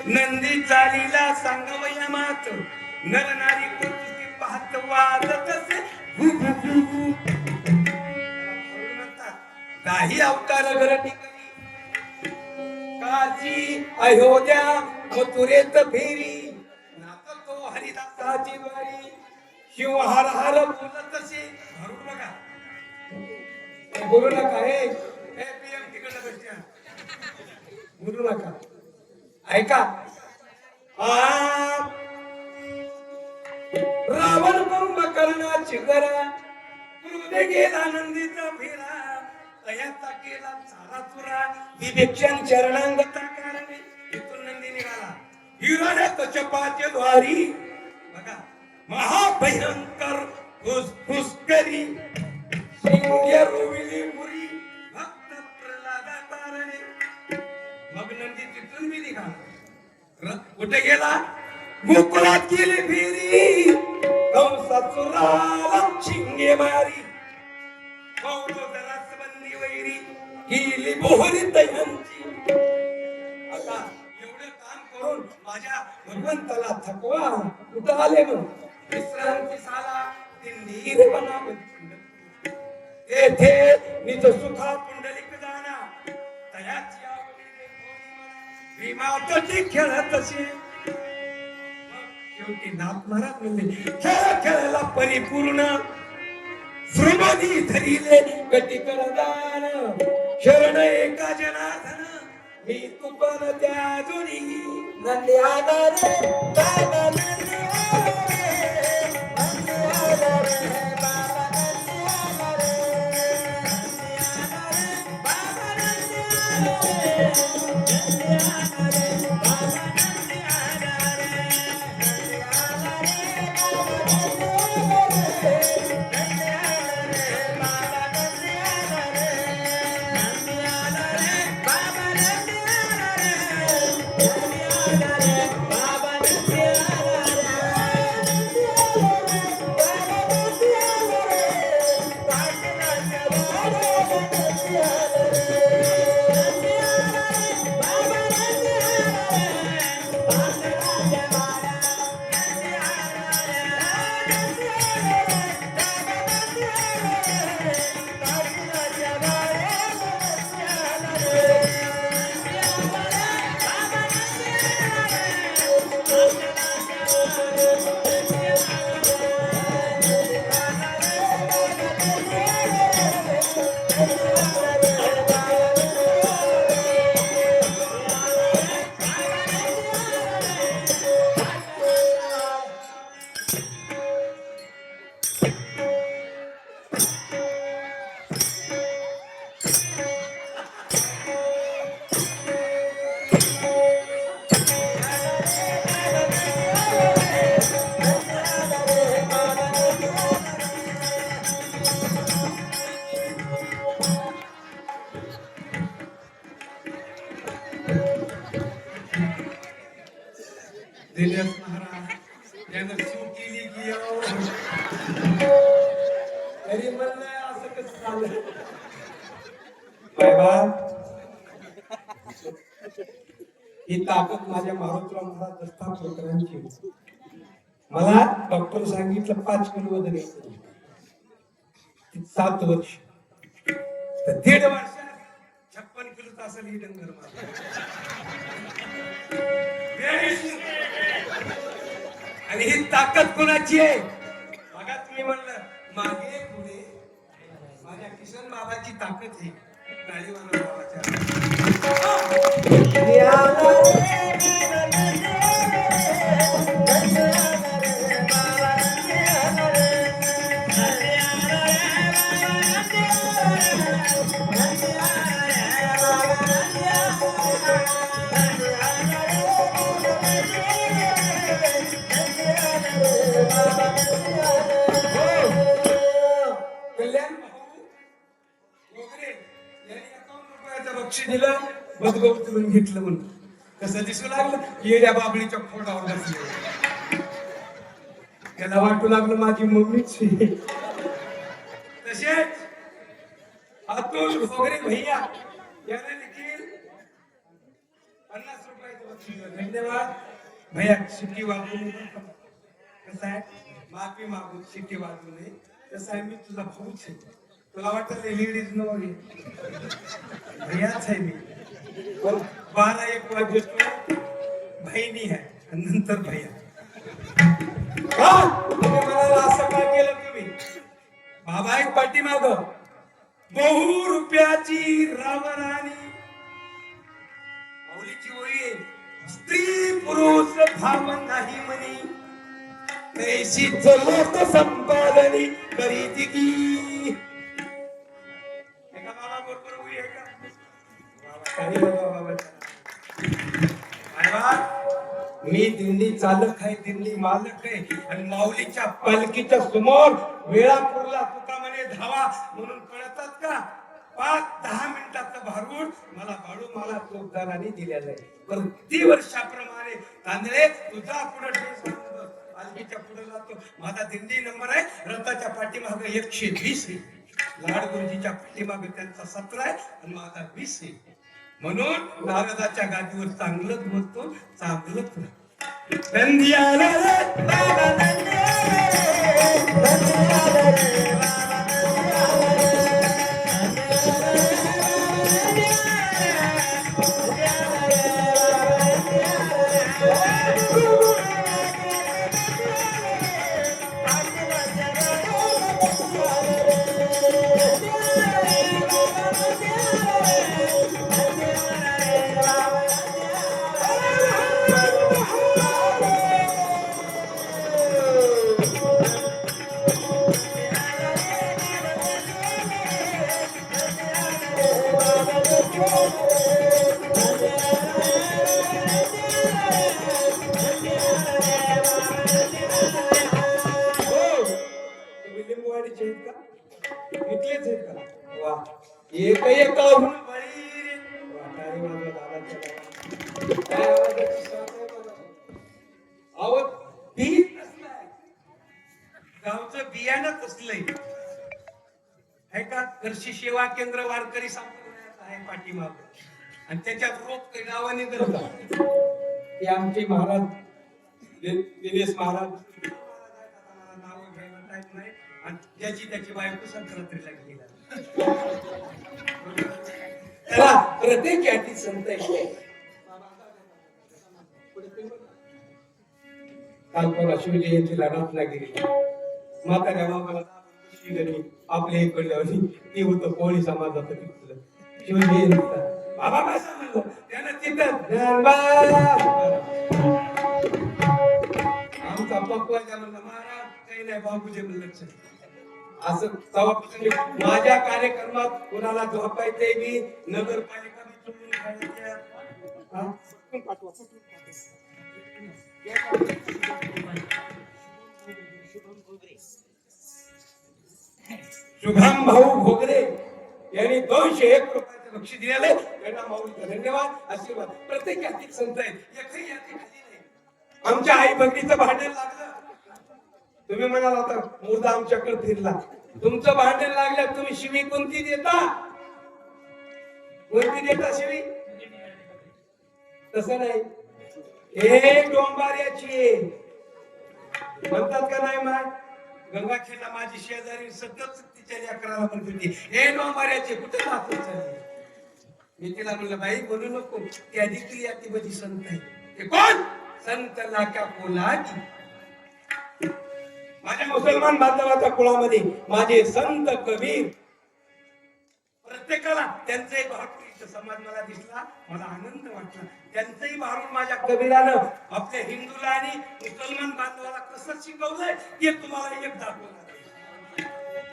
नंदी चालीला सांगवया मात नर नारी कोणती पाहत वाजत असे काही अवतार घरटी काची अयोध्या मथुरेत फेरी नात तो हरिदासाची वारी शिव हर हर बोलत असे भरून बघा बोलू नका हे पीएम तिकडे बसत्या बोलू नका ऐका रावण कुंभकर्णाची गरा क्रोधे गेला नंदीचा फेरा तयाचा केला चारा चुरा विवेक्षण चरणांगता कारणे इथून नंदी निघाला हिरण्य कश्यपाचे द्वारी बघा महाभयंकर फुसकरी सिंह रोविली पुरी भक्त प्रल्हादा तारणे मग नंदी तिथून मी निघाला कुठे गेला गोकुळात गेली फेरी कंसासुराला शिंगे मारी बंदी वैरी गेली मोहरी तयांची आता एवढं काम करून माझ्या भगवंताला थकवा कुठं आले मग विश्रांती साला दिंडीर बनावे येथे निज सुखा पुंडलिक जाना तयाची भीमावती खेळत असे शेवटी नाथ महाराज म्हणले खेळ खेळायला परिपूर्ण श्रीमती धरिले गती करदान शरण एका जनार्दन मी तुपन त्या जोडी नंदी आला रे बाबा नंदी आला रे नंदी आला रे बाबा नंदी आला रे नंदी आला रे बाबा नंदी आला रे नंदी आला रे बाबा नंदी आला रे नंदी आला रे बाबा नंदी आला दिनेश महाराज यानं चूक केली की तरी म्हणलं असं कसं झालं बाबा ही ताकद माझ्या मारुतराव महाराज दस्ता प्रकरणांची मला डॉक्टर सांगितलं 5 किलो वजन घ्यायचं 7 वर्ष तर 1.5 वर्षात 56 किलोचा असेल ही डंगर आणि ही ताकद कोणाची आहे बघा तुम्ही म्हणलं मागे पुढे माझ्या किशन बाबाची ताकद आहे गाडीवाला बाबाच्या कल्याण भाऊ वगैरे यांनी 51 रुपयाचं बक्षीस दिलं बदगो उचलून घेतलं म्हणून कसं दिसू लागलं येड्या बाबळीच्या फोडावर बसले त्याला वाटू लागलं माझी मम्मीच तसेच अतुल वगैरे भैया याने देखील 50 रुपये धन्यवाद भैया. शिट्टी वाजवू नये. कसं आहे माफी मागून शिट्टी वाजवू नये. कसं आहे मी तुझा भाऊच आहे. तुला वाटत लेडीज नो भैयाच आहे मी. पण 12-1 वाजेपर्यंत बहिणी आहे आणि नंतर भैया. तुम्ही म्हणाला असं काय केलं तुम्ही. बाबा एक पाठीमाग बहु रुपयाची रावराणी माऊलीची ओळी आहे. स्त्री पुरुष भाव नाही म्हणी तैशीच लोक संपादनी करीत की. एका बाबा बरोबर ओळी आहे का बाबा. मी दिंडी चालक आहे दिंडी मालक आहे आणि माऊलीच्या पालखीच्या समोर वेळापूरला तुका म्हणे धावा म्हणून पळतात का. 5-10 मिनिटाचं भारूड मला चोपदारांनी दिलेलं आहे. प्रतिवर्षाप्रमाणे तांदळे तुझा पुढे पालखीच्या पुढे जातो. माझा दिंडी नंबर आहे रथाच्या पाठीमाग 120 आहे. लाड गुरुजीच्या पाठीमाग त्यांचा 17 आहे आणि माझा 20 आहे. म्हणून नारदाच्या गादीवर चांगलंच बोलतो चांगलंच. गावचं बियाणं कसलंय आहे का. कृषी सेवा केंद्र वारकरी संप्रदायाचं आहे पाठीमाग आणि त्याच्यात रोप नावाने करतात. ते आमचे महाराज दिनेश महाराज नाव घ्यायला टाईम नाही आणि ज्याची त्याची बायको संक्रांतीला गेला. त्याला प्रत्येक याची संत आहे. काल परवा शिवजयंतीला रत्नागिरी म्हाताऱ्या बाबाला आपल्या इकडल्या ते होतं कोळी समाजाचं तिथलं शिवजयंतीला. बाबा काय सांगतो त्यानं तिथं आमचा पप्पा त्या म्हणला महाराज काही नाही बाबूजे लक्ष असं तेव्हापासून माझ्या कार्यक्रमात कोणाला झोपायचंय मी नगरपालिका शुभम भाऊ भोगरे यांनी 201 रुपयाचं बक्षीस दिलेले. त्यांना माऊलीचा धन्यवाद आशीर्वाद. प्रत्येक यातील संत आहेत. एकही यादी खाली नाही. आमच्या आई बहिणीचं भांडण लागलं तुम्ही म्हणाल आता मुर्दा आमच्याकडे फिरला. तुमचं भांडण लागलं तुम्ही शिवी कोणती देता. कोणती देता शिवी. तसं नाही. हे डोंबाऱ्याची म्हणतात का नाही. माय गंगाखेडला माझी शेजारी सतत तिच्या लेकराला म्हणत होती हे डोंबाऱ्याचे कुठे जातो चालले. मी तिला म्हणलं बाई बोलू नको त्या दिकरी याती बधी संत आहे. ते कोण संत लाक्या कोलाची. माझ्या मुसलमान बांधवाच्या कुळामध्ये माझे संत कबीर प्रत्येकाला त्यांचे भारूड समाज मला दिसला. मला आनंद वाटला. त्यांचंही भारूड माझ्या कबीरानं आपल्या हिंदूला आणि मुसलमान बांधवाला कसं शिकवलंय ते तुम्हाला एक दाखवलं.